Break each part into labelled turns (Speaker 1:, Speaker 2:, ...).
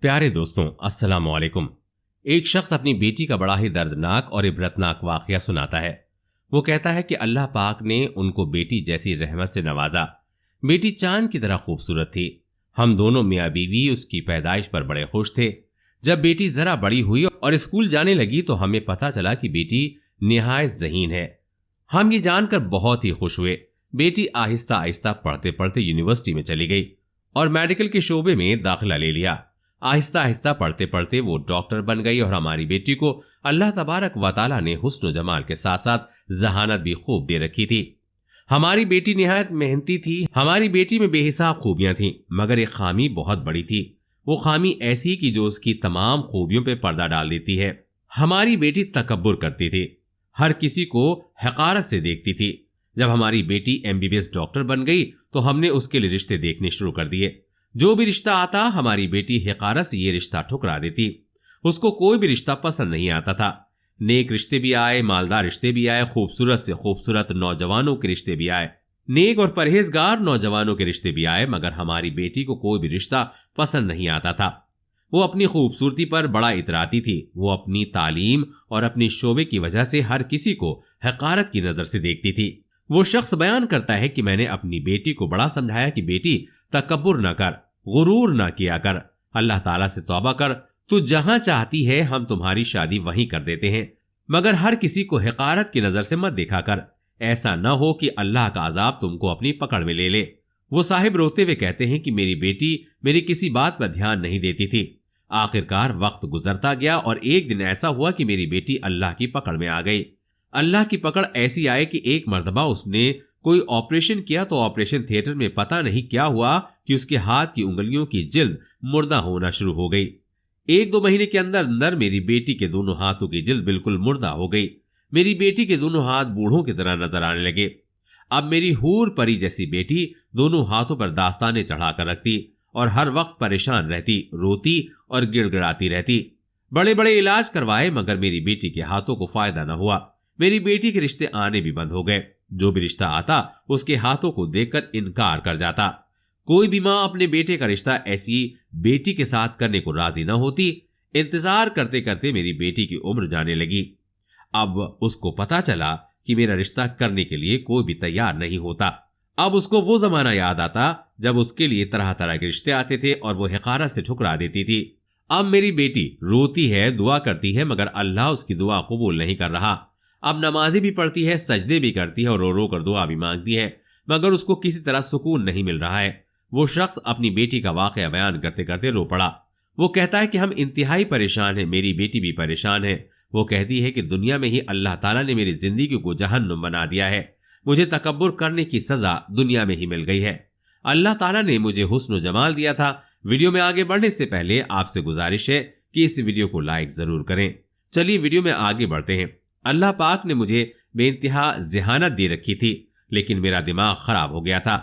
Speaker 1: प्यारे दोस्तों, अस्सलाम वालेकुम। एक शख्स अपनी बेटी का बड़ा ही दर्दनाक और इबरतनाक वाकया सुनाता है। वो कहता है कि अल्लाह पाक ने उनको बेटी जैसी रहमत से नवाजा। बेटी चांद की तरह खूबसूरत थी। हम दोनों मियाँ बीवी उसकी पैदाइश पर बड़े खुश थे। जब बेटी जरा बड़ी हुई और स्कूल जाने लगी तो हमें पता चला कि बेटी निहायत ज़हीन है। हम ये जानकर बहुत ही खुश हुए। बेटी आहिस्ता आहिस्ता पढ़ते पढ़ते यूनिवर्सिटी में चली गई और मेडिकल के शोबे में दाखिला ले लिया। आहिस्ता आहिस्ता पढ़ते पढ़ते वो डॉक्टर बन गई और हमारी बेटी को अल्लाह तबारक व तआला ने हुस्न जमाल के साथ साथ जहानत भी खूब दे रखी थी। हमारी बेटी निहायत मेहनती थी। हमारी बेटी में बेहिसाब खूबियां थीं, मगर एक खामी बहुत बड़ी थी। वो खामी ऐसी कि जो उसकी तमाम खूबियों पे पर्दा डाल देती है। हमारी बेटी तकब्बुर करती थी, हर किसी को हकारत से देखती थी। जब हमारी बेटी MBBS डॉक्टर बन गई तो हमने उसके लिए रिश्ते देखने शुरू कर दिए। जो भी रिश्ता आता हमारी बेटी हकारत से ये रिश्ता ठुकरा देती। उसको कोई भी रिश्ता पसंद नहीं आता था। नेक रिश्ते भी आए, मालदार रिश्ते भी आए, खूबसूरत से खूबसूरत नौजवानों के रिश्ते भी आए, नेक और परहेजगार नौजवानों के रिश्ते भी आए, मगर हमारी बेटी को कोई भी रिश्ता पसंद नहीं आता था। वो अपनी खूबसूरती पर बड़ा इतराती थी। वो अपनी तालीम और अपनी शोबे की वजह से हर किसी को हकारत की नजर से देखती थी। वो शख्स बयान करता है कि मैंने अपनी बेटी को बड़ा समझाया कि बेटी तकब्बुर न कर, गुरूर ना किया कर, अल्लाह ताला से तौबा कर। तू जहां चाहती है हम तुम्हारी शादी वहीं कर देते हैं, मगर हर किसी को हकारत की नजर से मत देखा कर। ऐसा न हो कि अल्लाह का अजाब तुमको अपनी पकड़ में ले ले। वो साहिब रोते हुए कहते हैं कि मेरी बेटी मेरी किसी बात पर ध्यान नहीं देती थी। आखिरकार वक्त गुजरता गया और एक दिन ऐसा हुआ कि मेरी बेटी अल्लाह की पकड़ में आ गई। अल्लाह की पकड़ ऐसी आए कि एक मर्तबा उसने कोई ऑपरेशन किया तो ऑपरेशन थिएटर में पता नहीं क्या हुआ कि उसके हाथ की उंगलियों की जिल्द मुर्दा होना शुरू हो गई। 1-2 महीने के अंदर अंदर मेरी बेटी के दोनों हाथों की जिल्द बिल्कुल मुर्दा हो गई। मेरी बेटी के दोनों हाथ बूढ़ों की तरह नजर आने लगे। अब मेरी हूर परी जैसी बेटी दोनों हाथों पर दास्ताने चढ़ाकर रखती और हर वक्त परेशान रहती, रोती और गिड़गिड़ाती रहती। बड़े बड़े इलाज करवाए मगर मेरी बेटी के हाथों को फायदा न हुआ। मेरी बेटी के रिश्ते आने भी बंद हो गए। जो भी रिश्ता आता उसके हाथों को देखकर इनकार कर जाता। कोई भी मां अपने बेटे का रिश्ता ऐसी बेटी के साथ करने को राजी न होती। इंतजार करते करते मेरी बेटी की उम्र जाने लगी। अब उसको पता चला कि मेरा रिश्ता करने के लिए कोई भी तैयार नहीं होता। अब उसको वो जमाना याद आता जब उसके लिए तरह तरह के रिश्ते आते थे और वो हकारत से ठुकरा देती थी। अब मेरी बेटी रोती है, दुआ करती है, मगर अल्लाह उसकी दुआ कबूल नहीं कर रहा। अब नमाज़ें भी पढ़ती है, सजदे भी करती है और रो रो कर दुआ भी मांगती है, मगर उसको किसी तरह सुकून नहीं मिल रहा है। वो शख्स अपनी बेटी का वाकया बयान करते करते रो पड़ा। वो कहता है कि हम इंतहाई परेशान हैं, मेरी बेटी भी परेशान है। वो कहती है कि दुनिया में ही अल्लाह ताला ने मेरी जिंदगी को जहन्नुम बना दिया है। मुझे तकब्बुर करने की सजा दुनिया में ही मिल गई है। अल्लाह ताला ने मुझे हुस्न जमाल दिया था। वीडियो में आगे बढ़ने से पहले आपसे गुजारिश है कि इस वीडियो को लाइक जरूर करें। चलिए वीडियो में आगे बढ़ते हैं। अल्लाह पाक ने मुझे बेइंतहा ज़हानत दे रखी थी, लेकिन मेरा दिमाग खराब हो गया था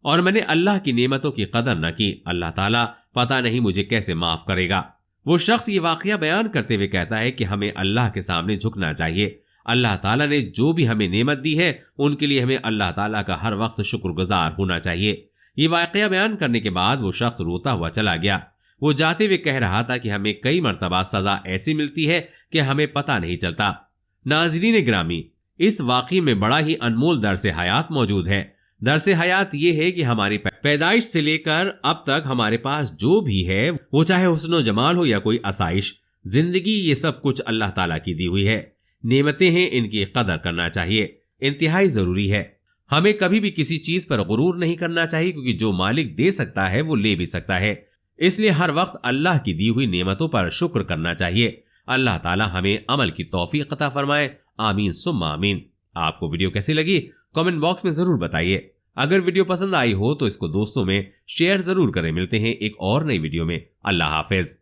Speaker 1: और मैंने अल्लाह की नेमतों की कदर न की। अल्लाह ताला पता नहीं मुझे कैसे माफ करेगा। वो शख्स ये वाकया बयान करते हुए कहता है कि हमें अल्लाह के सामने झुकना चाहिए। अल्लाह ताला ने जो भी हमें नेमत दी है उनके लिए हमें अल्लाह ताला का हर वक्त शुक्रगुजार होना चाहिए। ये वाकया बयान करने के बाद वो शख्स रोता हुआ चला गया। वो जाते हुए कह रहा था कि हमें कई मर्तबा सजा ऐसी मिलती है कि हमें पता नहीं चलता। नाज़रीन ग्रामी, इस वाक़ई में बड़ा ही अनमोल दर्स हयात मौजूद है। दर्स हयात ये है कि हमारी पैदाइश से लेकर अब तक हमारे पास जो भी है, वो चाहे हुस्न जमाल हो या कोई आसाइश, जिंदगी ये सब कुछ अल्लाह ताला की दी हुई है। नेमतें हैं, इनकी कदर करना चाहिए, इंतहाई जरूरी है। हमें कभी भी किसी चीज पर गुरूर नहीं करना चाहिए, क्योंकि जो मालिक दे सकता है वो ले भी सकता है। इसलिए हर वक्त अल्लाह की दी हुई नेमतों पर शुक्र करना चाहिए। अल्लाह ताला हमें अमल की तौफीक अता फरमाए। आमीन सुम्मा आमीन। आपको वीडियो कैसी लगी कमेंट बॉक्स में जरूर बताइए। अगर वीडियो पसंद आई हो तो इसको दोस्तों में शेयर जरूर करें। मिलते हैं एक और नई वीडियो में। अल्लाह हाफिज।